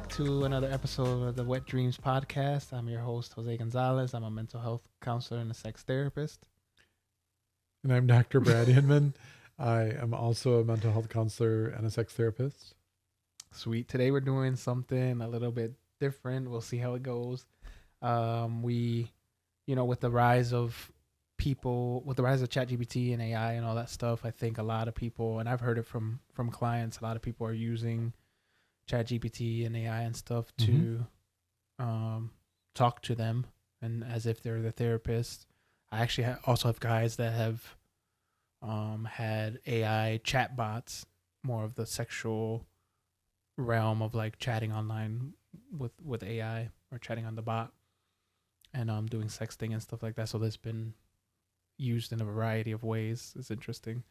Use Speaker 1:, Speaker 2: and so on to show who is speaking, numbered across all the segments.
Speaker 1: back to another episode of the Wet Dreams podcast. I'm your host, Jose Gonzalez. I'm a mental health counselor and a sex therapist.
Speaker 2: And I'm Dr. Brad Hinman. I am also a mental health counselor and a sex therapist.
Speaker 1: Sweet. Today we're doing something a little bit different. We'll see how it goes. With the rise of ChatGPT and AI and all that stuff, I think a lot of people, and I've heard it from clients, a lot of people are using ChatGPT and AI and stuff to talk to them, and as if they're the therapist. I actually also have guys that have had AI chatbots, more of the sexual realm of like chatting online with AI or chatting on the bot, and doing sexting and stuff like that. So that's been used in a variety of ways. It's interesting.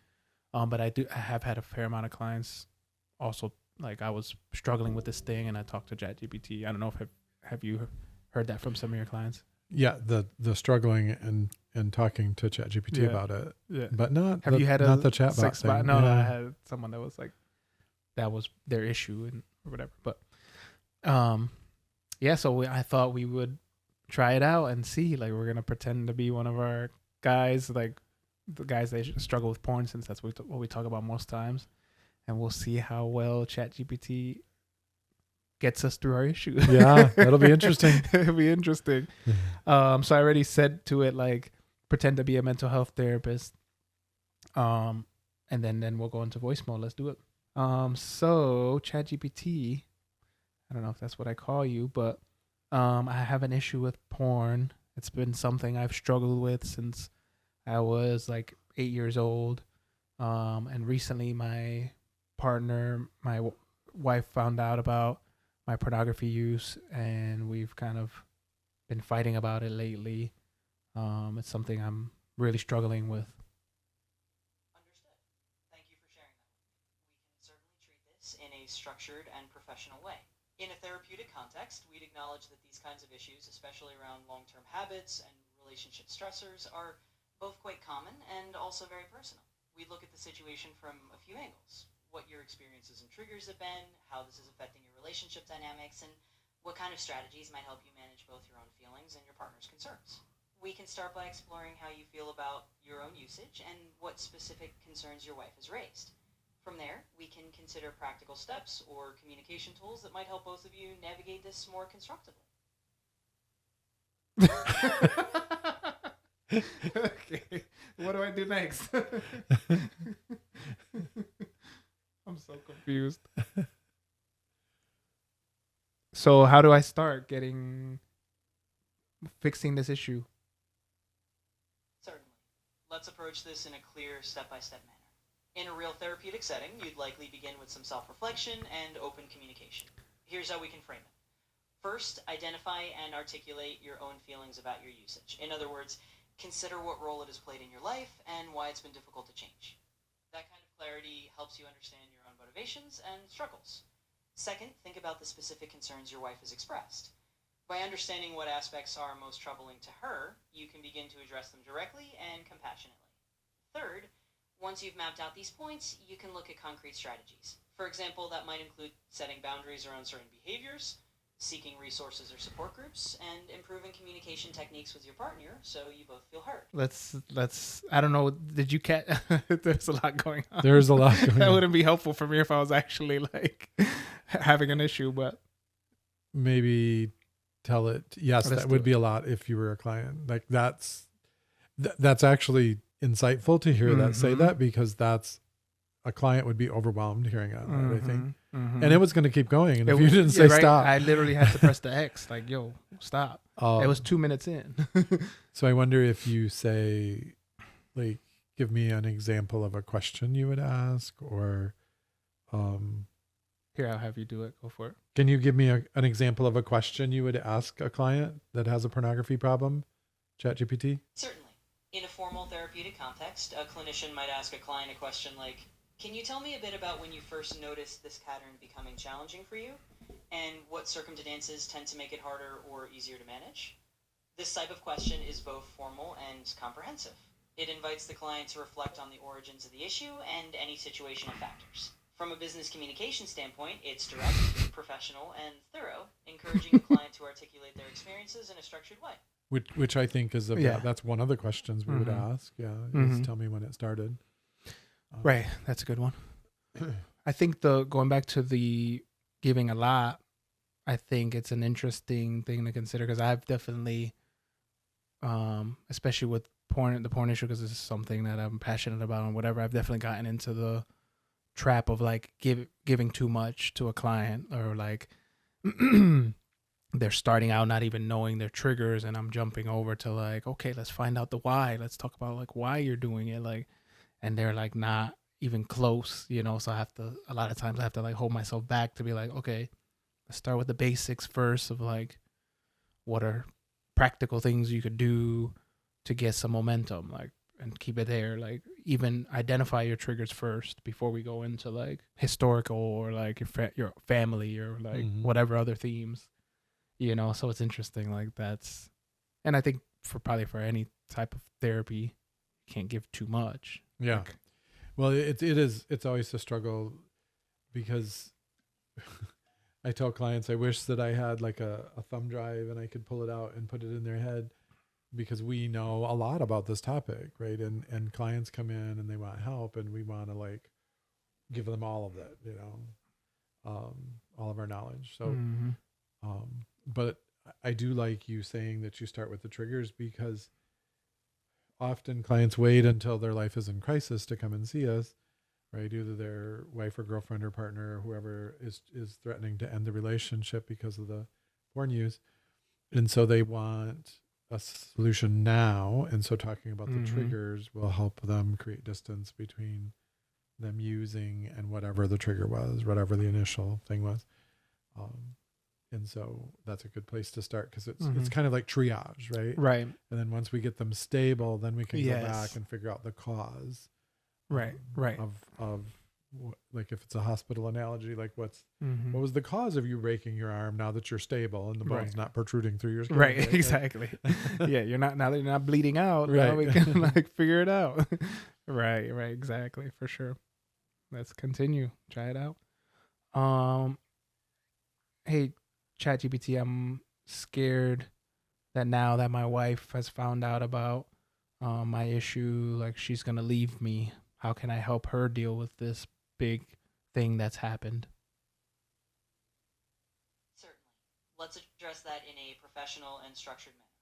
Speaker 1: But I have had a fair amount of clients also. Like, I was struggling with this thing and I talked to ChatGPT. I don't know if have you heard that from some of your clients?
Speaker 2: Yeah, the struggling and talking to ChatGPT about it. Yeah. But not
Speaker 1: have you had
Speaker 2: not the chatbot
Speaker 1: sex
Speaker 2: thing.
Speaker 1: Bot? No, I had someone that was like, that was their issue and or whatever. But so I thought we would try it out and see. Like, we're gonna pretend to be one of our guys, like the guys that struggle with porn, since that's what we talk about most times. And we'll see how well ChatGPT gets us through our issue.
Speaker 2: Yeah, that'll be interesting.
Speaker 1: It'll be interesting. So I already said to it, like, pretend to be a mental health therapist. And then we'll go into voice mode. Let's do it. So ChatGPT, I don't know if that's what I call you, but I have an issue with porn. It's been something I've struggled with since I was like 8 years old. And recently my partner, my wife, found out about my pornography use, and we've kind of been fighting about it lately. It's something I'm really struggling with.
Speaker 3: Understood. Thank you for sharing that. We can certainly treat this in a structured and professional way. In a therapeutic context, we'd acknowledge that these kinds of issues, especially around long-term habits and relationship stressors, are both quite common and also very personal. We look at the situation from a few angles: what your experiences and triggers have been, how this is affecting your relationship dynamics, and what kind of strategies might help you manage both your own feelings and your partner's concerns. We can start by exploring how you feel about your own usage and what specific concerns your wife has raised. From there, we can consider practical steps or communication tools that might help both of you navigate this more constructively.
Speaker 1: Okay, what do I do next? I'm so confused. So how do I start fixing this issue?
Speaker 3: Certainly. Let's approach this in a clear step-by-step manner. In a real therapeutic setting, you'd likely begin with some self-reflection and open communication. Here's how we can frame it. First, identify and articulate your own feelings about your usage. In other words, consider what role it has played in your life and why it's been difficult to change. That kind of clarity helps you understand your own motivations and struggles. Second, think about the specific concerns your wife has expressed. By understanding what aspects are most troubling to her, you can begin to address them directly and compassionately. Third, once you've mapped out these points, you can look at concrete strategies. For example, that might include setting boundaries around certain behaviors, seeking resources or support groups, and improving communication techniques with your partner so you both feel heard.
Speaker 1: Let's I don't know, did you catch? There's a lot going on.
Speaker 2: There's a lot going on.
Speaker 1: That wouldn't be helpful for me if I was actually like having an issue, but
Speaker 2: maybe tell it, yes, that would be a lot if you were a client. Like, that's actually insightful to hear that say that, because that's a client would be overwhelmed hearing that, I think. And it was going to keep going. And if you didn't say stop.
Speaker 1: I literally had to press the X, like, yo, stop. It was 2 minutes in.
Speaker 2: So I wonder if you say, like, give me an example of a question you would ask, or
Speaker 1: here, I'll have you do it. Go for it.
Speaker 2: Can you give me an example of a question you would ask a client that has a pornography problem, ChatGPT?
Speaker 3: Certainly. In a formal therapeutic context, a clinician might ask a client a question like, can you tell me a bit about when you first noticed this pattern becoming challenging for you, and what circumstances tend to make it harder or easier to manage? This type of question is both formal and comprehensive. It invites the client to reflect on the origins of the issue and any situational factors. From a business communication standpoint, it's direct, professional and thorough, encouraging a client to articulate their experiences in a structured way.
Speaker 2: Which I think is that's one of the questions we would ask. Yeah, is tell me when it started.
Speaker 1: Right, that's a good one. I think going back to the giving a lot, I think it's an interesting thing to consider because I've definitely, especially with the porn issue, because this is something that I'm passionate about and whatever, I've definitely gotten into the trap of like giving too much to a client, or like they're starting out not even knowing their triggers, and I'm jumping over to like, okay, let's find out the why. Let's talk about like why you're doing it, like, and they're like not even close, so a lot of times I have to like hold myself back to be like, okay, let's start with the basics first of like what are practical things you could do to get some momentum, like, and keep it there. Like, even identify your triggers first before we go into like historical or like your family or like whatever other themes, so it's interesting. Like and I think for any type of therapy, you can't give too much.
Speaker 2: Yeah.
Speaker 1: Like,
Speaker 2: well, it's always a struggle because I tell clients I wish that I had like a thumb drive and I could pull it out and put it in their head, because we know a lot about this topic, right? And clients come in and they want help, and we want to like give them all of that, all of our knowledge. So, but I do like you saying that you start with the triggers, because often clients wait until their life is in crisis to come and see us, right? Either their wife or girlfriend or partner or whoever is threatening to end the relationship because of the porn use. And so they want a solution now. And so talking about the triggers will help them create distance between them using and whatever the trigger was, whatever the initial thing was. And so that's a good place to start, because it's kind of like triage, right?
Speaker 1: Right.
Speaker 2: And then once we get them stable, then we can go back and figure out the cause.
Speaker 1: Right.
Speaker 2: Of like, if it's a hospital analogy, like what was the cause of you breaking your arm now that you're stable and the bone's not protruding through your skin?
Speaker 1: Right. Exactly. Yeah. Now that you're not bleeding out, right. Now we can like figure it out. Right. Exactly. For sure. Let's continue. Try it out. Hey, ChatGPT, I'm scared that now that my wife has found out about my issue, like she's going to leave me. How can I help her deal with this big thing that's happened?
Speaker 3: Certainly. Let's address that in a professional and structured manner.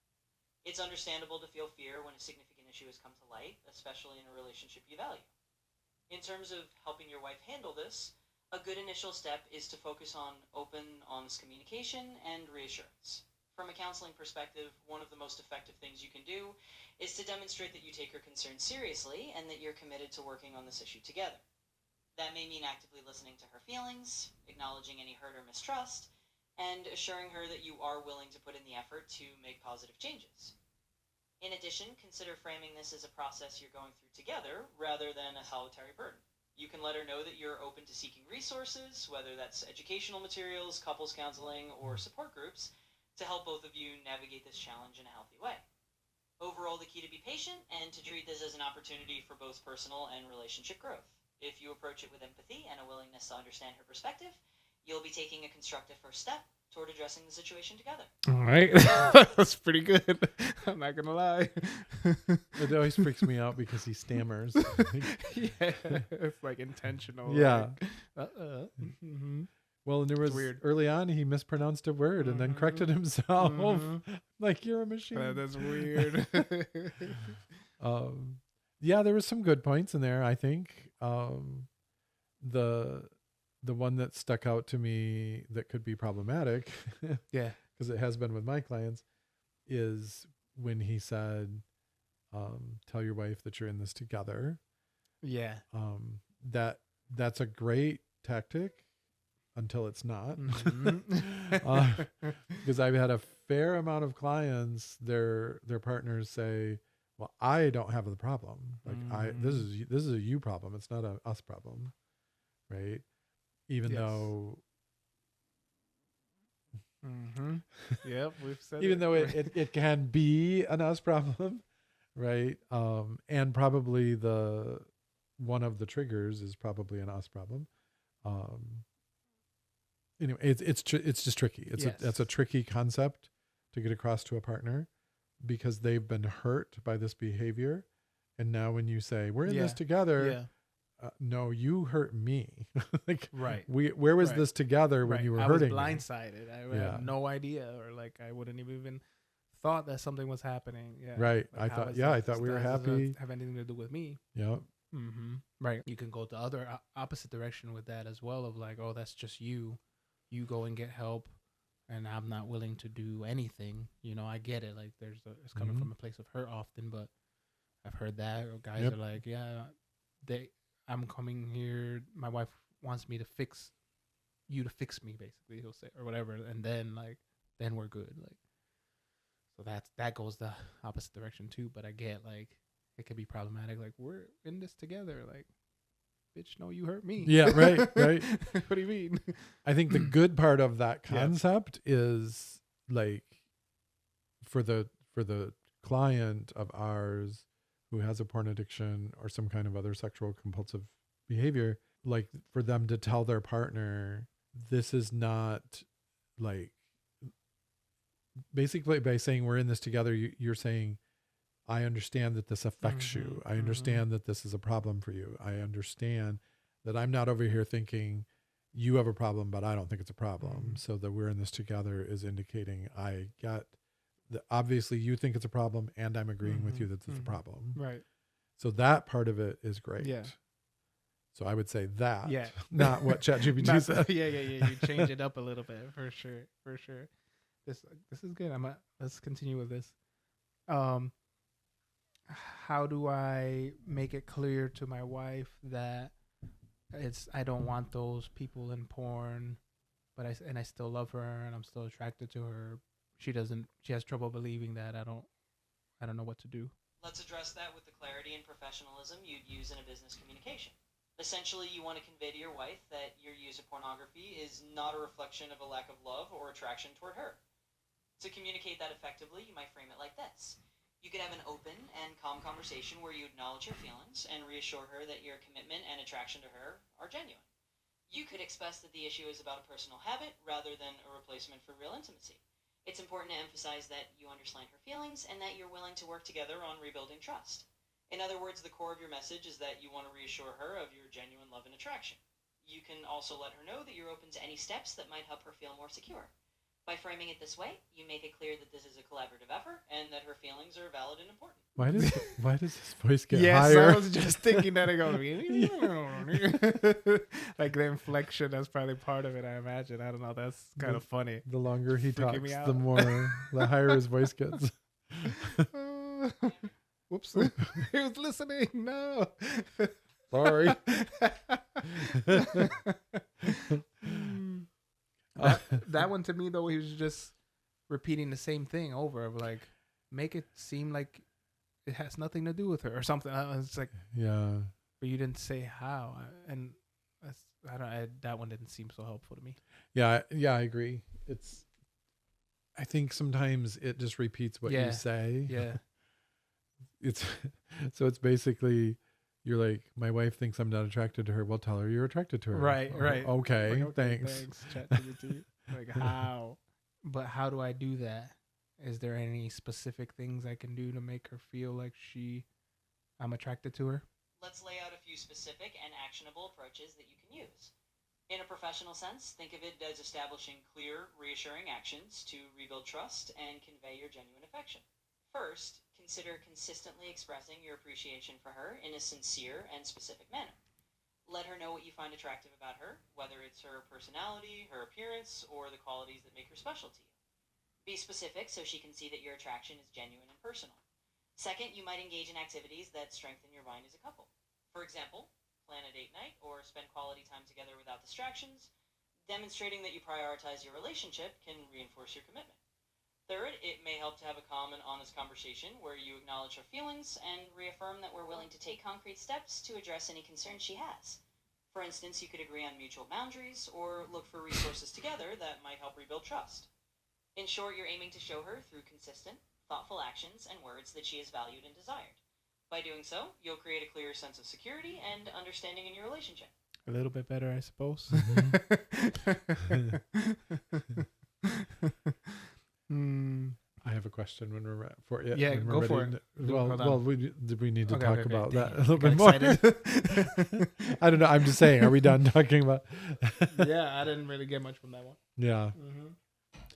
Speaker 3: It's understandable to feel fear when a significant issue has come to light, especially in a relationship you value. In terms of helping your wife handle this, a good initial step is to focus on open, honest communication and reassurance. From a counseling perspective, one of the most effective things you can do is to demonstrate that you take her concerns seriously and that you're committed to working on this issue together. That may mean actively listening to her feelings, acknowledging any hurt or mistrust, and assuring her that you are willing to put in the effort to make positive changes. In addition, consider framing this as a process you're going through together rather than a solitary burden. You can let her know that you're open to seeking resources, whether that's educational materials, couples counseling, or support groups, to help both of you navigate this challenge in a healthy way. Overall, the key to be patient and to treat this as an opportunity for both personal and relationship growth. If you approach it with empathy and a willingness to understand her perspective, you'll be taking a constructive first step toward addressing the situation together.
Speaker 1: All right. That's pretty good. I'm not going to lie.
Speaker 2: It always freaks me out because he stammers.
Speaker 1: Yeah. It's like intentional.
Speaker 2: Yeah.
Speaker 1: Like,
Speaker 2: Well, and there was
Speaker 1: weird.
Speaker 2: Early on, he mispronounced a word and then corrected himself. Like, you're a machine.
Speaker 1: That's weird.
Speaker 2: Yeah, there was some good points in there, I think. The one that stuck out to me that could be problematic,
Speaker 1: yeah,
Speaker 2: because it has been with my clients, is when he said, tell your wife that you're in this together.
Speaker 1: Yeah.
Speaker 2: That's a great tactic until it's not. Because I've had a fair amount of clients, their partners say, well, I don't have the problem. Like this is a you problem. It's not a us problem. Right. Even though.
Speaker 1: Yep. We've said
Speaker 2: even though it can be an us problem. Right. And probably one of the triggers is probably an us problem. anyway, it's just tricky. That's a tricky concept to get across to a partner because they've been hurt by this behavior. And now when you say, we're in this together, no, you hurt me. Like, where was this together when you were hurting me?
Speaker 1: I was blindsided. I had no idea, or like I wouldn't have even thought that something was happening. Yeah.
Speaker 2: Right. Like I thought we were happy.
Speaker 1: Have anything to do with me.
Speaker 2: Yeah.
Speaker 1: Mm-hmm. Right. You can go the other opposite direction with that as well, of like, oh, that's just you. You go and get help, and I'm not willing to do anything. You know, I get it. Like it's coming from a place of hurt often, but I've heard that, or guys are like, I'm coming here. My wife wants me to fix me, basically. He'll say, or whatever, and then we're good. Like, so that goes the opposite direction too. But I get like it could be problematic. Like, we're in this together. Like, bitch, no, you hurt me.
Speaker 2: Yeah, right.
Speaker 1: What do you mean?
Speaker 2: I think the good part of that concept is like for the client of ours who has a porn addiction or some kind of other sexual compulsive behavior, like for them to tell their partner, this is not like, basically by saying we're in this together, you're saying, I understand that this affects you. I understand that this is a problem for you. I understand that I'm not over here thinking you have a problem, but I don't think it's a problem. So that we're in this together is indicating I got obviously you think it's a problem and I'm agreeing with you that it's a problem.
Speaker 1: Right.
Speaker 2: So that part of it is great.
Speaker 1: Yeah.
Speaker 2: So I would say that, not what ChatGPT said.
Speaker 1: Yeah. You change it up a little bit for sure. This is good. Let's continue with this. How do I make it clear to my wife that I don't want those people in porn, but I still love her and I'm still attracted to her. She has trouble believing that. I don't know what to do.
Speaker 3: Let's address that with the clarity and professionalism you'd use in a business communication. Essentially, you want to convey to your wife that your use of pornography is not a reflection of a lack of love or attraction toward her. To communicate that effectively, you might frame it like this. You could have an open and calm conversation where you acknowledge her feelings and reassure her that your commitment and attraction to her are genuine. You could express that the issue is about a personal habit rather than a replacement for real intimacy. It's important to emphasize that you understand her feelings and that you're willing to work together on rebuilding trust. In other words, the core of your message is that you want to reassure her of your genuine love and attraction. You can also let her know that you're open to any steps that might help her feel more secure. By framing it this way, you make it clear that this is a collaborative effort and that her feelings are valid and important.
Speaker 2: Why does his voice get higher?
Speaker 1: Yes, I was just thinking that. I go, like the inflection, that's probably part of it, I imagine. I don't know. That's kind of funny.
Speaker 2: The longer he talks, the more, the higher his voice gets.
Speaker 1: Whoops. He was listening. No.
Speaker 2: Sorry.
Speaker 1: That one to me though, he was just repeating the same thing over, of like, make it seem like it has nothing to do with her or something. It's like, but you didn't say how, and that one didn't seem so helpful to me.
Speaker 2: Yeah, I agree. I think sometimes it just repeats what you say.
Speaker 1: Yeah.
Speaker 2: It's basically, you're like, my wife thinks I'm not attracted to her. Well, tell her you're attracted to her.
Speaker 1: Right.
Speaker 2: Okay, thanks.
Speaker 1: ChatGPT. Like, how? But how do I do that? Is there any specific things I can do to make her feel like I'm attracted to her?
Speaker 3: Let's lay out a few specific and actionable approaches that you can use. In a professional sense, think of it as establishing clear, reassuring actions to rebuild trust and convey your genuine affection. First, consider consistently expressing your appreciation for her in a sincere and specific manner. Let her know what you find attractive about her, whether it's her personality, her appearance, or the qualities that make her special to you. Be specific so she can see that your attraction is genuine and personal. Second, you might engage in activities that strengthen your bond as a couple. For example, plan a date night or spend quality time together without distractions. Demonstrating that you prioritize your relationship can reinforce your commitment. Third, it may help to have a calm and honest conversation where you acknowledge her feelings and reaffirm that we're willing to take concrete steps to address any concerns she has. For instance, you could agree on mutual boundaries or look for resources together that might help rebuild trust. In short, you're aiming to show her through consistent, thoughtful actions and words that she is valued and desired. By doing so, you'll create a clear sense of security and understanding in your relationship.
Speaker 1: a little bit better, I suppose.
Speaker 2: I have a question when we're for it.
Speaker 1: Yeah, go for it.
Speaker 2: We need to talk about that a
Speaker 1: Dang,
Speaker 2: little bit more. I don't know. I'm just saying. Are we done talking about?
Speaker 1: Yeah, I didn't really get much from that one.
Speaker 2: Yeah.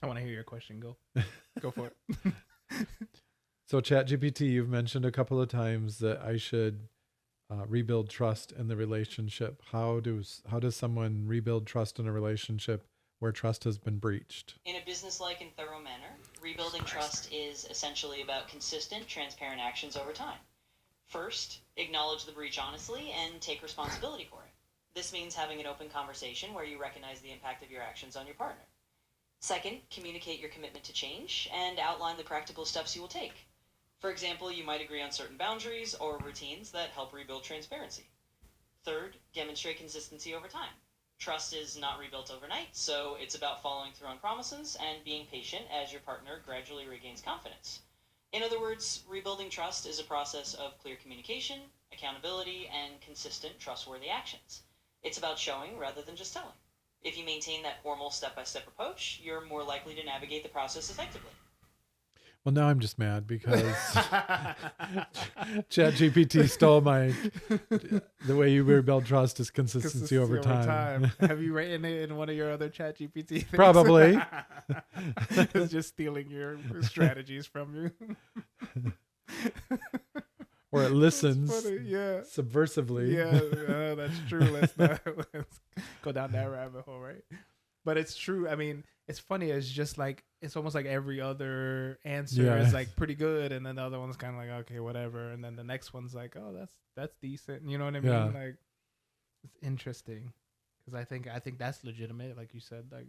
Speaker 1: I want to hear your question. Go for it.
Speaker 2: So ChatGPT, you've mentioned a couple of times that I should rebuild trust in the relationship. How does someone rebuild trust in a relationship where trust has been breached?
Speaker 3: In a business-like and thorough manner, rebuilding trust is essentially about consistent, transparent actions over time. First, acknowledge the breach honestly and take responsibility for it. This means having an open conversation where you recognize the impact of your actions on your partner. Second, communicate your commitment to change and outline the practical steps you will take. For example, you might agree on certain boundaries or routines that help rebuild transparency. Third, demonstrate consistency over time. Trust is not rebuilt overnight, so it's about following through on promises and being patient as your partner gradually regains confidence. In other words, rebuilding trust is a process of clear communication, accountability, and consistent, trustworthy actions. It's about showing rather than just telling. If you maintain that formal step-by-step approach, you're more likely to navigate the process effectively.
Speaker 2: Well, now I'm just mad because ChatGPT stole the way you rebuild trust is consistency over time.
Speaker 1: Have you written it in one of your other ChatGPT things?
Speaker 2: Probably.
Speaker 1: It's just stealing your strategies from you.
Speaker 2: Or it listens
Speaker 1: Yeah,
Speaker 2: subversively.
Speaker 1: that's true. Let's go down that rabbit hole, right? But it's true. I mean, it's funny. It's just like, it's almost like every other answer is like pretty good. And then the other one's kind of like, okay, whatever. And then the next one's like, oh, that's decent. You know what I mean?
Speaker 2: Yeah.
Speaker 1: Like, it's interesting. Because I think that's legitimate. Like you said, like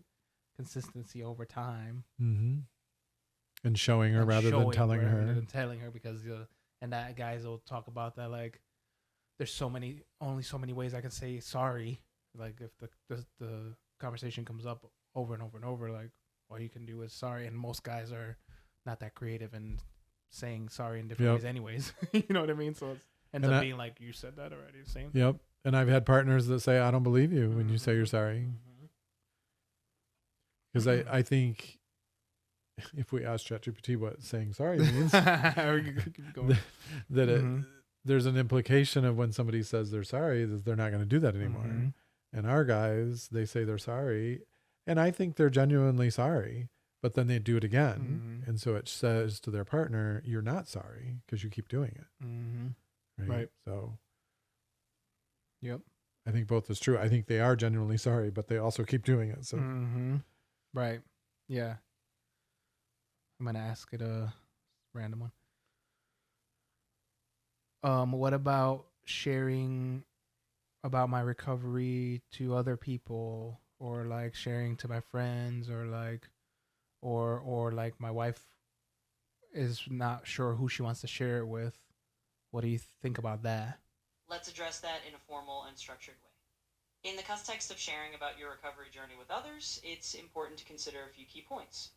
Speaker 1: consistency over time.
Speaker 2: Mm-hmm. And showing her rather than telling her.
Speaker 1: Because, and that guys will talk about that. Like, there's only so many ways I can say sorry. Like if the conversation comes up over and over and over, like all you can do is sorry, and most guys are not that creative in saying sorry in different ways anyways. You know what I mean? So it ends up being like, you said that already, same.
Speaker 2: Yep. And I've had partners that say, I don't believe you when you say you're sorry. Because I think if we ask ChatGPT what saying sorry means, there's an implication of when somebody says they're sorry, that they're not going to do that anymore. And our guys, they say they're sorry. And I think they're genuinely sorry, but then they do it again. And so it says to their partner, you're not sorry because you keep doing it. Right. So,
Speaker 1: yep.
Speaker 2: I think both is true. I think they are genuinely sorry, but they also keep doing it. So,
Speaker 1: right. Yeah. I'm going to ask it a random one. What about sharing about my recovery to other people, or like sharing to my friends, or like my wife is not sure who she wants to share it with? What do you think about that?
Speaker 3: Let's address that in a formal and structured way. In the context of sharing about your recovery journey with others, it's important to consider a few key points.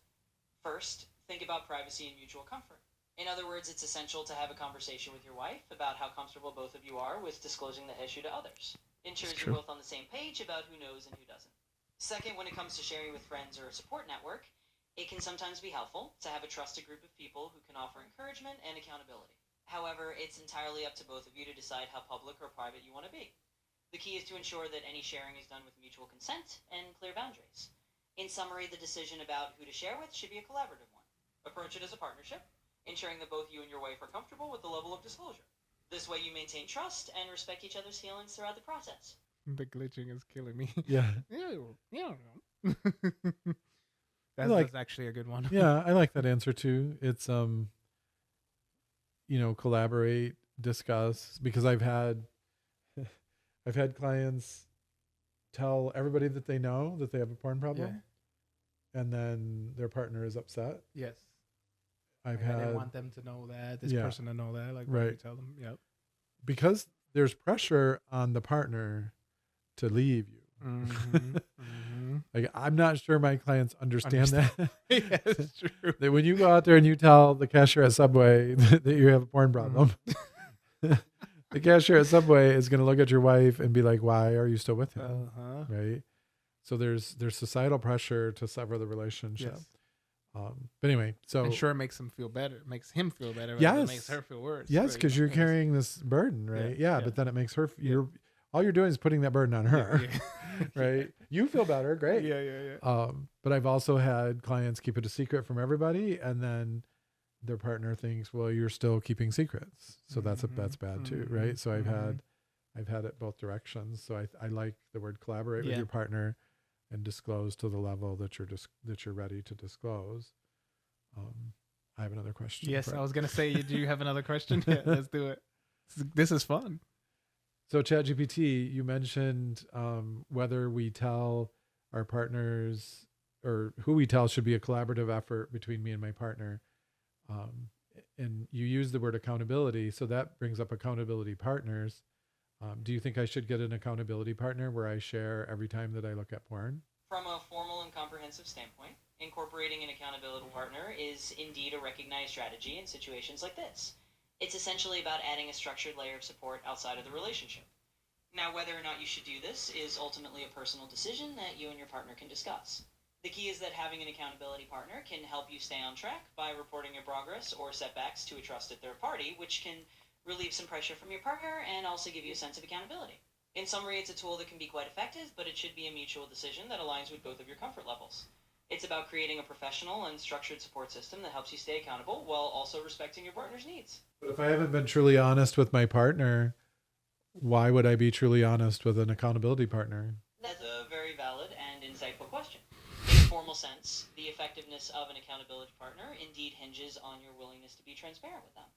Speaker 3: First, think about privacy and mutual comfort. In other words, it's essential to have a conversation with your wife about how comfortable both of you are with disclosing the issue to others. Ensures you're both on the same page about who knows and who doesn't. Second, when it comes to sharing with friends or a support network, it can sometimes be helpful to have a trusted group of people who can offer encouragement and accountability. However, it's entirely up to both of you to decide how public or private you want to be. The key is to ensure that any sharing is done with mutual consent and clear boundaries. In summary, the decision about who to share with should be a collaborative one. Approach it as a partnership, ensuring that both you and your wife are comfortable with the level of disclosure. This way you maintain trust and respect each other's feelings throughout the process.
Speaker 1: The glitching is killing me.
Speaker 2: Yeah.
Speaker 1: That's actually a good one.
Speaker 2: Yeah, I like that answer too. It's collaborate, discuss, because I've had clients tell everybody that they know that they have a porn problem, and then their partner is upset.
Speaker 1: Yes.
Speaker 2: I
Speaker 1: didn't want them to know that, this person to know that. Like,
Speaker 2: right.
Speaker 1: You tell them, yep.
Speaker 2: Because there's pressure on the partner to leave you. Like, I'm not sure my clients understand that.
Speaker 1: Yeah, it's true.
Speaker 2: That when you go out there and you tell the cashier at Subway that you have a porn problem, The cashier at Subway is going to look at your wife and be like, why are you still with him? Right. So there's societal pressure to sever the relationship.
Speaker 1: Yes.
Speaker 2: But anyway, so.
Speaker 1: And sure, it makes him feel better. It makes him feel better.
Speaker 2: Yes.
Speaker 1: It makes her feel worse.
Speaker 2: Yes. Cause you're carrying this burden, right? Yeah. But then it makes her, all you're doing is putting that burden on her, right? You feel better. Great.
Speaker 1: Yeah.
Speaker 2: But I've also had clients keep it a secret from everybody. And then their partner thinks, well, you're still keeping secrets. So that's bad too. Right. So I've had it both directions. So I like the word collaborate with your partner and disclose to the level that you're ready to disclose. I have another question.
Speaker 1: Yes. I was going to say, do you have another question? Yeah, let's do it. This is fun.
Speaker 2: So ChatGPT, you mentioned whether we tell our partners or who we tell should be a collaborative effort between me and my partner. And you use the word accountability. So that brings up accountability partners. Do you think I should get an accountability partner where I share every time that I look at porn?
Speaker 3: From a formal and comprehensive standpoint, incorporating an accountability partner is indeed a recognized strategy in situations like this. It's essentially about adding a structured layer of support outside of the relationship. Now, whether or not you should do this is ultimately a personal decision that you and your partner can discuss. The key is that having an accountability partner can help you stay on track by reporting your progress or setbacks to a trusted third party, which can relieve some pressure from your partner and also give you a sense of accountability. In summary, it's a tool that can be quite effective, but it should be a mutual decision that aligns with both of your comfort levels. It's about creating a professional and structured support system that helps you stay accountable while also respecting your partner's needs.
Speaker 2: But if I haven't been truly honest with my partner, why would I be truly honest with an accountability partner?
Speaker 3: That's a very valid and insightful question. In a formal sense, the effectiveness of an accountability partner indeed hinges on your willingness to be transparent with them.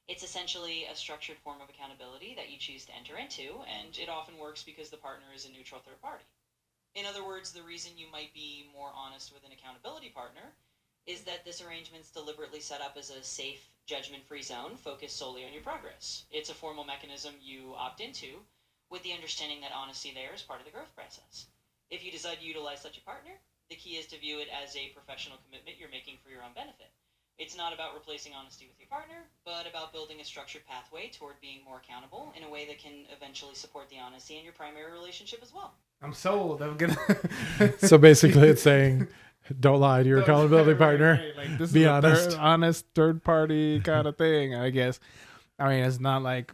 Speaker 3: It's essentially a structured form of accountability that you choose to enter into, and it often works because the partner is a neutral third party. In other words, the reason you might be more honest with an accountability partner is that this arrangement's deliberately set up as a safe, judgment-free zone focused solely on your progress. It's a formal mechanism you opt into with the understanding that honesty there is part of the growth process. If you decide to utilize such a partner, the key is to view it as a professional commitment you're making for your own benefit. It's not about replacing honesty with your partner, but about building a structured pathway toward being more accountable in a way that can eventually support the honesty in your primary relationship as well.
Speaker 1: I'm sold. I'm gonna.
Speaker 2: So basically, it's saying, don't lie to your accountability partner.
Speaker 1: Right. Like, this
Speaker 2: be
Speaker 1: is
Speaker 2: honest.
Speaker 1: Honest third party kind of thing, I guess. I mean, it's not like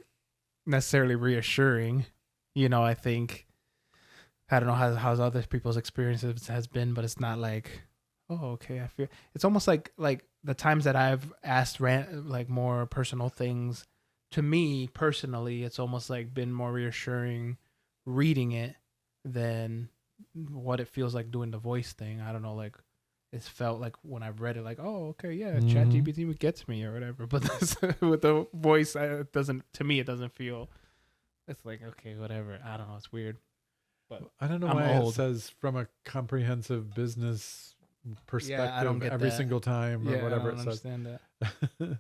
Speaker 1: necessarily reassuring. I think I don't know how's other people's experiences has been, but it's not like, oh, okay. I feel it's almost like the times that I've asked like more personal things to me personally, it's almost like been more reassuring reading it than what it feels like doing the voice thing. I don't know, like it's felt like when I've read it, like, oh, okay, yeah, ChatGPT gets me or whatever. But with the voice, it doesn't feel. It's like, okay, whatever. I don't know. It's weird. But
Speaker 2: I don't know why it says from a comprehensive business perspective every single time or whatever it says.
Speaker 1: I don't understand that.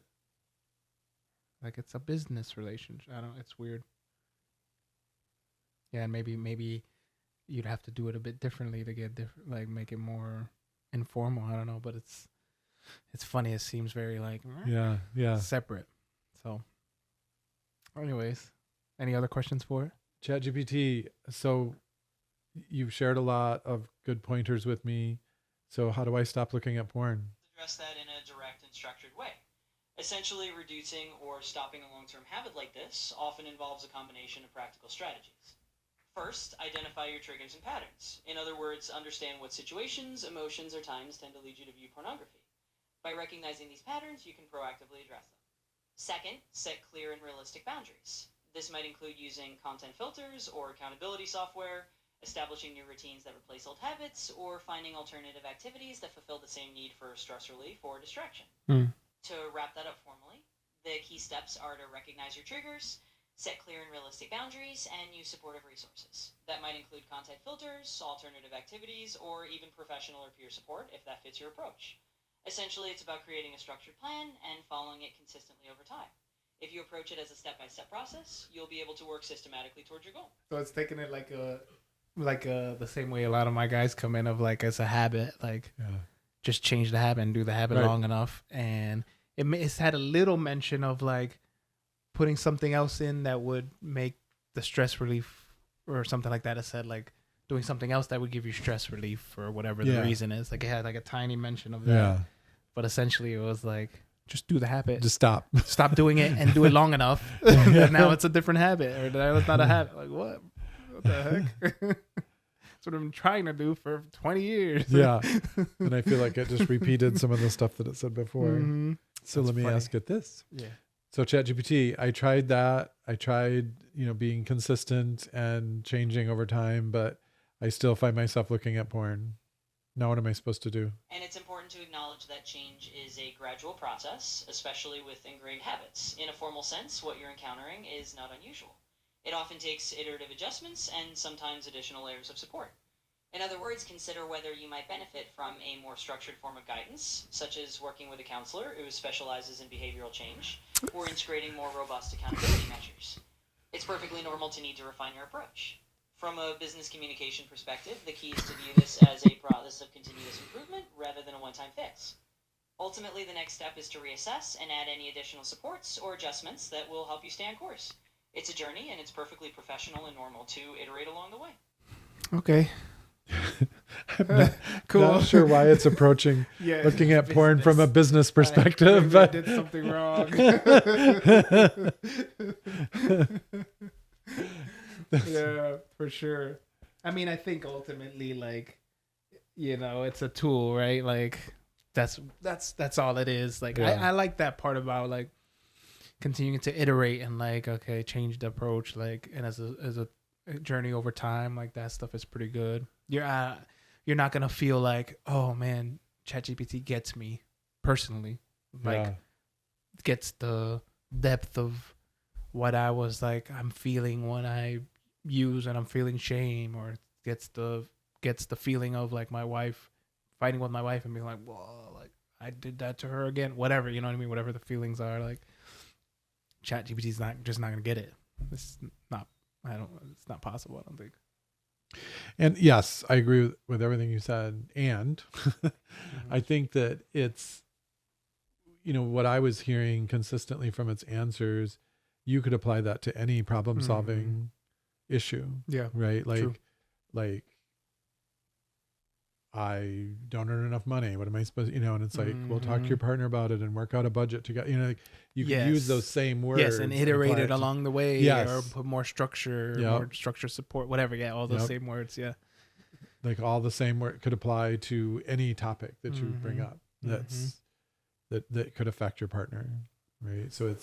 Speaker 1: Like it's a business relationship. It's weird. Yeah, and maybe you'd have to do it a bit differently to get like make it more informal. I don't know, but it's funny. It seems very like separate. So, anyways, any other questions for it?
Speaker 2: ChatGPT. So, you've shared a lot of good pointers with me. So, how do I stop looking at porn?
Speaker 3: Address that in a direct and structured way. Essentially, reducing or stopping a long-term habit like this often involves a combination of practical strategies. First, identify your triggers and patterns. In other words, understand what situations, emotions, or times tend to lead you to view pornography. By recognizing these patterns, you can proactively address them. Second, set clear and realistic boundaries. This might include using content filters or accountability software, establishing new routines that replace old habits, or finding alternative activities that fulfill the same need for stress relief or distraction. To wrap that up formally, the key steps are to recognize your triggers, set clear and realistic boundaries, and use supportive resources. That might include content filters, alternative activities, or even professional or peer support if that fits your approach. Essentially, it's about creating a structured plan and following it consistently over time. If you approach it as a step-by-step process, you'll be able to work systematically towards your goal.
Speaker 1: So it's taking it like the same way a lot of my guys come in of like as a habit, like just change the habit and do the habit long enough. And it's had a little mention of like putting something else in that would make the stress relief or something like that. It said like doing something else that would give you stress relief or whatever the reason is. Like it had like a tiny mention of that, but essentially it was like just do the habit.
Speaker 2: Just stop
Speaker 1: doing it and do it long enough. And now it's a different habit, or now it's not a habit. Like what the heck? That's what I'm trying to do for 20 years.
Speaker 2: Yeah. And I feel like it just repeated some of the stuff that it said before.
Speaker 1: Mm-hmm.
Speaker 2: So let me ask it this.
Speaker 1: Yeah.
Speaker 2: So ChatGPT, I tried that. I tried, being consistent and changing over time, but I still find myself looking at porn. Now what am I supposed to do?
Speaker 3: And it's important to acknowledge that change is a gradual process, especially with ingrained habits. In a formal sense, what you're encountering is not unusual. It often takes iterative adjustments and sometimes additional layers of support. In other words, consider whether you might benefit from a more structured form of guidance, such as working with a counselor who specializes in behavioral change, or integrating more robust accountability measures. It's perfectly normal to need to refine your approach. From a business communication perspective, the key is to view this as a process of continuous improvement rather than a one-time fix. Ultimately, the next step is to reassess and add any additional supports or adjustments that will help you stay on course. It's a journey, and it's perfectly professional and normal to iterate along the way.
Speaker 1: Okay.
Speaker 2: I'm not sure why it's approaching looking at porn
Speaker 1: business.
Speaker 2: from a business perspective.
Speaker 1: I did something wrong. Yeah, for sure. I mean, I think ultimately, like, it's a tool, right? Like, that's all it is. Like, I like that part about like continuing to iterate and like, okay, change the approach, like, and as a journey over time, like that stuff is pretty good. You're not gonna feel like, oh man, ChatGPT gets me personally, like gets the depth of what I was like I'm feeling when I use and I'm feeling shame, or gets the feeling of like my wife fighting with my wife and being like, whoa, like I did that to her again, whatever, you know what I mean, whatever the feelings are, like ChatGPT's not gonna get it. It's not possible, I don't think.
Speaker 2: And yes, I agree with everything you said. And I think that it's, what I was hearing consistently from its answers, you could apply that to any problem solving issue. Yeah. Right. Like I don't earn enough money. What am I supposed to, and it's like, well, talk to your partner about it and work out a budget together. Like you can use those same words.
Speaker 1: Yes. And iterate it along the way, or put more structure, more structure support, whatever. Yeah. All those same words. Yeah.
Speaker 2: Like all the same word could apply to any topic that you bring up that could affect your partner. Right. So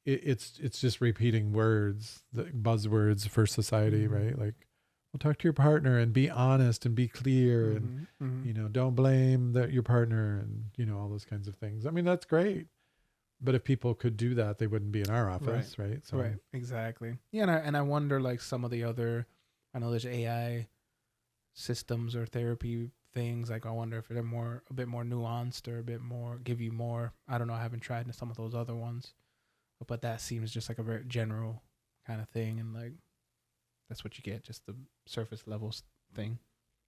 Speaker 2: it's just repeating words, the buzzwords for society, right? Like, well, talk to your partner and be honest and be clear and, don't blame your partner and, all those kinds of things. I mean, that's great. But if people could do that, they wouldn't be in our office, right? So,
Speaker 1: right, exactly. Yeah, and I wonder, like, some of the other, I know there's AI systems or therapy things. Like, I wonder if they're a bit more nuanced or a bit more, give you more. I don't know. I haven't tried some of those other ones. But that seems just like a very general kind of thing. And, like, that's what you get, just the surface level thing.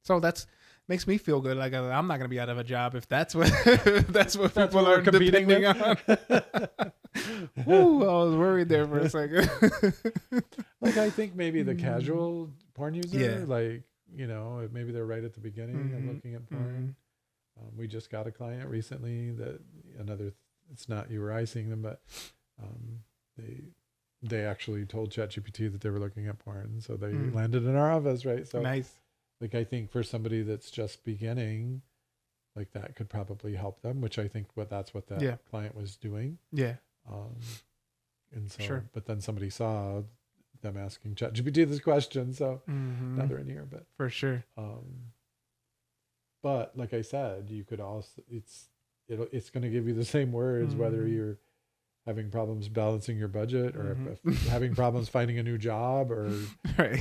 Speaker 1: So that's makes me feel good. Like I'm not gonna be out of a job if that's what people are competing on. Woo, I was worried there for a second.
Speaker 2: Like I think maybe the casual porn user, like maybe they're right at the beginning of looking at porn. We just got a client recently that it's not you or I seeing them, but they actually told ChatGPT that they were looking at porn. So they landed in our office, right? So
Speaker 1: nice.
Speaker 2: Like, I think for somebody that's just beginning, like that could probably help them, which I think that's what that client was doing. Yeah. And so, but then somebody saw them asking ChatGPT this question. So now they're in here, but
Speaker 1: for sure.
Speaker 2: But like I said, you could also, it's going to give you the same words, whether you're having problems balancing your budget or if having problems finding a new job or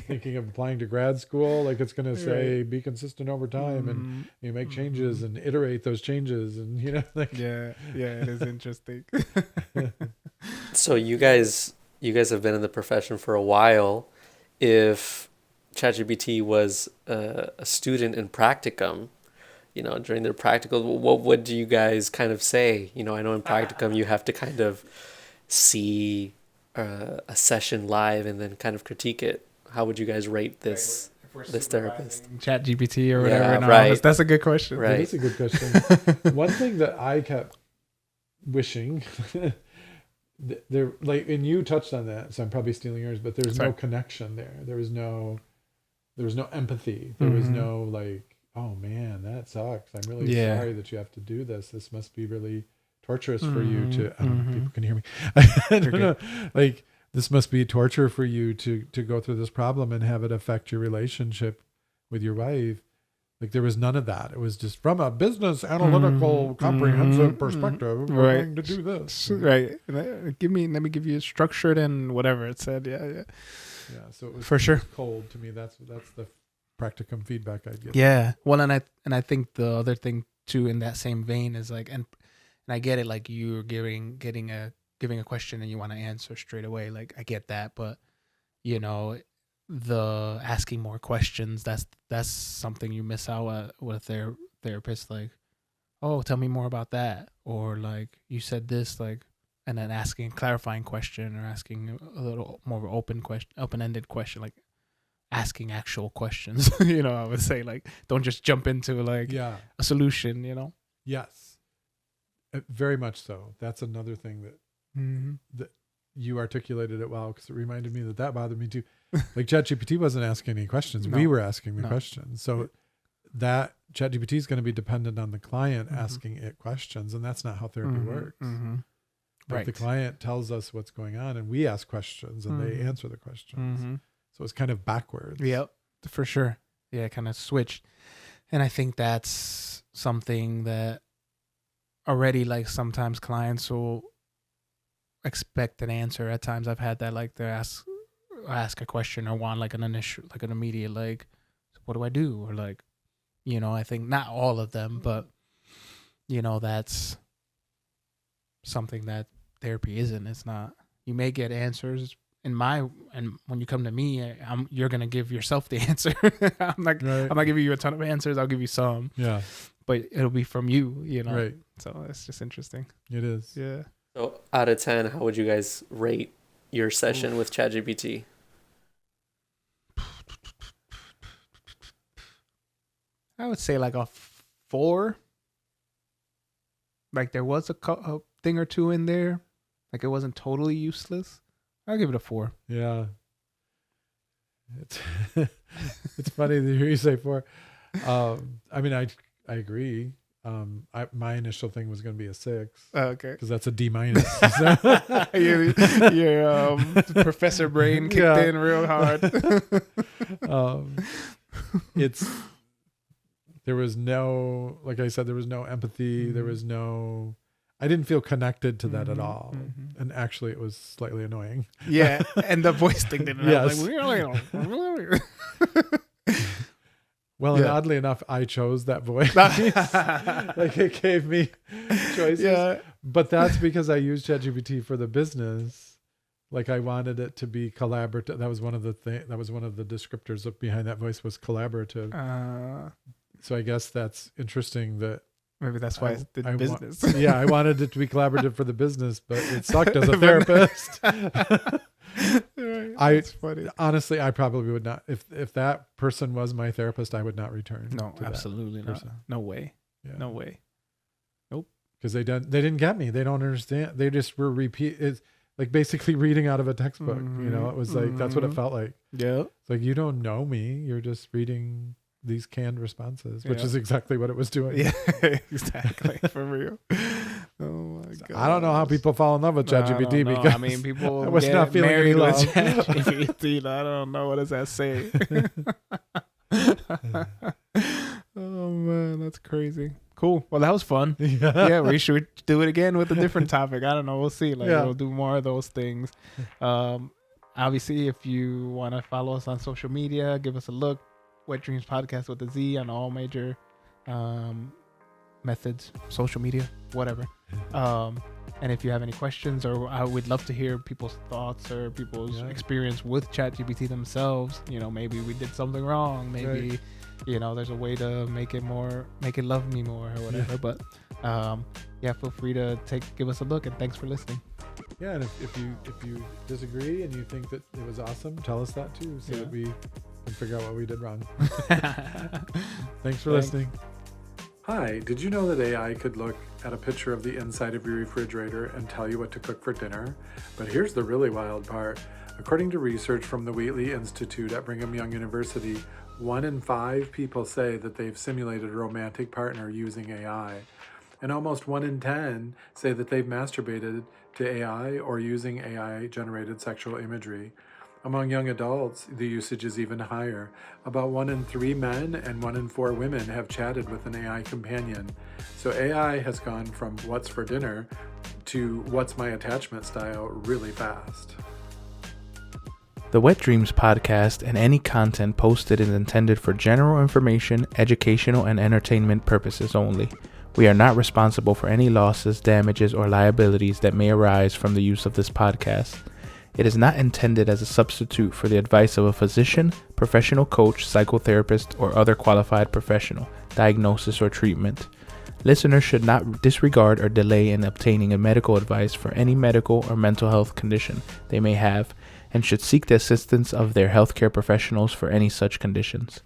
Speaker 2: thinking of applying to grad school. Like it's going to say, be consistent over time and you make changes and iterate those changes. And, like,
Speaker 1: it is interesting.
Speaker 4: So you guys have been in the profession for a while. If ChatGPT was a student in practicum, during their practical, what would you guys kind of say? I know in practicum you have to kind of see a session live and then kind of critique it, how would you guys rate this therapist?
Speaker 1: ChatGPT or whatever.
Speaker 4: Yeah,
Speaker 1: in our
Speaker 4: right.
Speaker 1: office? That's a good question.
Speaker 4: Right.
Speaker 2: It is a good question. One thing that I kept wishing, there, like, and you touched on that, so I'm probably stealing yours, but there's no connection there. There was no empathy. There was no like, oh man, that sucks. I'm really sorry that you have to do this. This must be really torturous for you to. I don't know if people can hear me. I don't know. Like, this must be torture for you to go through this problem and have it affect your relationship with your wife. Like, there was none of that. It was just from a business analytical comprehensive perspective, we're going to do this.
Speaker 1: Right. Let me give you structured and whatever it said. Yeah.
Speaker 2: So it was
Speaker 1: for sure
Speaker 2: cold to me. That's the practicum feedback I get.
Speaker 1: Yeah. Well, and I think the other thing too in that same vein is like, and I get it, like you're giving a question and you want to answer straight away. Like, I get that, but you know, the asking more questions, that's something you miss out with their therapist. Like, oh, tell me more about that, or like you said this, like, and then asking a clarifying question or asking a little more of an open-ended question, like asking actual questions. You know, I would say, like, don't just jump into like a solution. You know.
Speaker 2: Yes. Very much so. That's another thing that that you articulated it well, because it reminded me that bothered me too. Like, ChatGPT wasn't asking any questions. We were asking the questions. So that ChatGPT is going to be dependent on the client asking it questions, and that's not how therapy works. Like, the client tells us what's going on, and we ask questions, and they answer the questions. So it's kind of backwards.
Speaker 1: Yep, for sure. Yeah, kind of switched. And I think that's something that already, like, sometimes clients will expect an answer. At times I've had that, like, they ask a question or want like an initial, like an immediate, like, what do I do? Or like, you know, I think not all of them, but you know, that's something that therapy isn't. It's not. You may get answers and when you come to me, you're gonna give yourself the answer. I'm not giving you a ton of answers. I'll give you some. Yeah. But it'll be from you, you know. Right. So it's just interesting.
Speaker 2: It is.
Speaker 1: Yeah.
Speaker 4: So out of 10, how would you guys rate your session with ChatGPT?
Speaker 1: I would say like a 4. Like, there was a thing or two in there. Like, it wasn't totally useless. I'll give it a 4.
Speaker 2: Yeah. It's funny to hear you say 4. I mean, I agree. My initial thing was going to be a 6.
Speaker 1: Okay.
Speaker 2: Because that's a D-.
Speaker 1: Your professor brain kicked in real hard.
Speaker 2: There was no, like I said, there was no empathy. There was no, I didn't feel connected to that at all. And actually, it was slightly annoying.
Speaker 1: Yeah. And the voice thing didn't.
Speaker 2: Yes.
Speaker 1: Like,
Speaker 2: well, and oddly enough, I chose that voice. Like, it gave me choices. Yeah. But that's because I used ChatGPT for the business. Like, I wanted it to be collaborative. That was one of the descriptors behind that voice was collaborative. So I guess that's interesting that
Speaker 1: maybe that's why it's the business.
Speaker 2: I wanted it to be collaborative for the business, but it sucked as a therapist. That's funny. Honestly, I probably would not. If that person was my therapist, I would not return.
Speaker 1: No, absolutely not. No way. Yeah. No way. Nope.
Speaker 2: Because they didn't get me. They don't understand. They just were it's like basically reading out of a textbook. You know, it was like that's what it felt like. Yeah. It's like, you don't know me. You're just reading these canned responses, which is exactly what it was doing.
Speaker 1: Yeah, exactly. For real. Oh my god.
Speaker 2: I don't know how people fall in love with ChatGPT because
Speaker 1: I mean, people
Speaker 2: I was not feeling any love.
Speaker 1: ChatGPT. I don't know, what does that say? Oh man, that's crazy. Cool. Well, that was fun. Yeah, we should do it again with a different topic. I don't know. We'll see. Like, we'll do more of those things. Obviously, if you want to follow us on social media, give us a look. Wet Dreams Podcast with a Z on all major methods, social media, whatever. And if you have any questions, or I would love to hear people's thoughts or people's experience with ChatGPT themselves. You know, maybe we did something wrong. Maybe, you know, there's a way to make it love me more or whatever. But feel free to give us a look, and thanks for listening.
Speaker 2: Yeah, and if you disagree and you think that it was awesome, tell us that too, so that we can figure out what we did wrong. Thanks for listening. Hi, did you know that AI could look at a picture of the inside of your refrigerator and tell you what to cook for dinner? But here's the really wild part. According to research from the Wheatley Institute at Brigham Young University, 1 in 5 people say that they've simulated a romantic partner using AI. And almost 1 in 10 say that they've masturbated to AI or using AI-generated sexual imagery. Among young adults, the usage is even higher. About 1 in 3 men and 1 in 4 women have chatted with an AI companion. So AI has gone from what's for dinner to what's my attachment style really fast.
Speaker 1: The Wet Dreams podcast and any content posted is intended for general information, educational, and entertainment purposes only. We are not responsible for any losses, damages, or liabilities that may arise from the use of this podcast. It is not intended as a substitute for the advice of a physician, professional coach, psychotherapist, or other qualified professional, diagnosis, or treatment. Listeners should not disregard or delay in obtaining a medical advice for any medical or mental health condition they may have, and should seek the assistance of their healthcare professionals for any such conditions.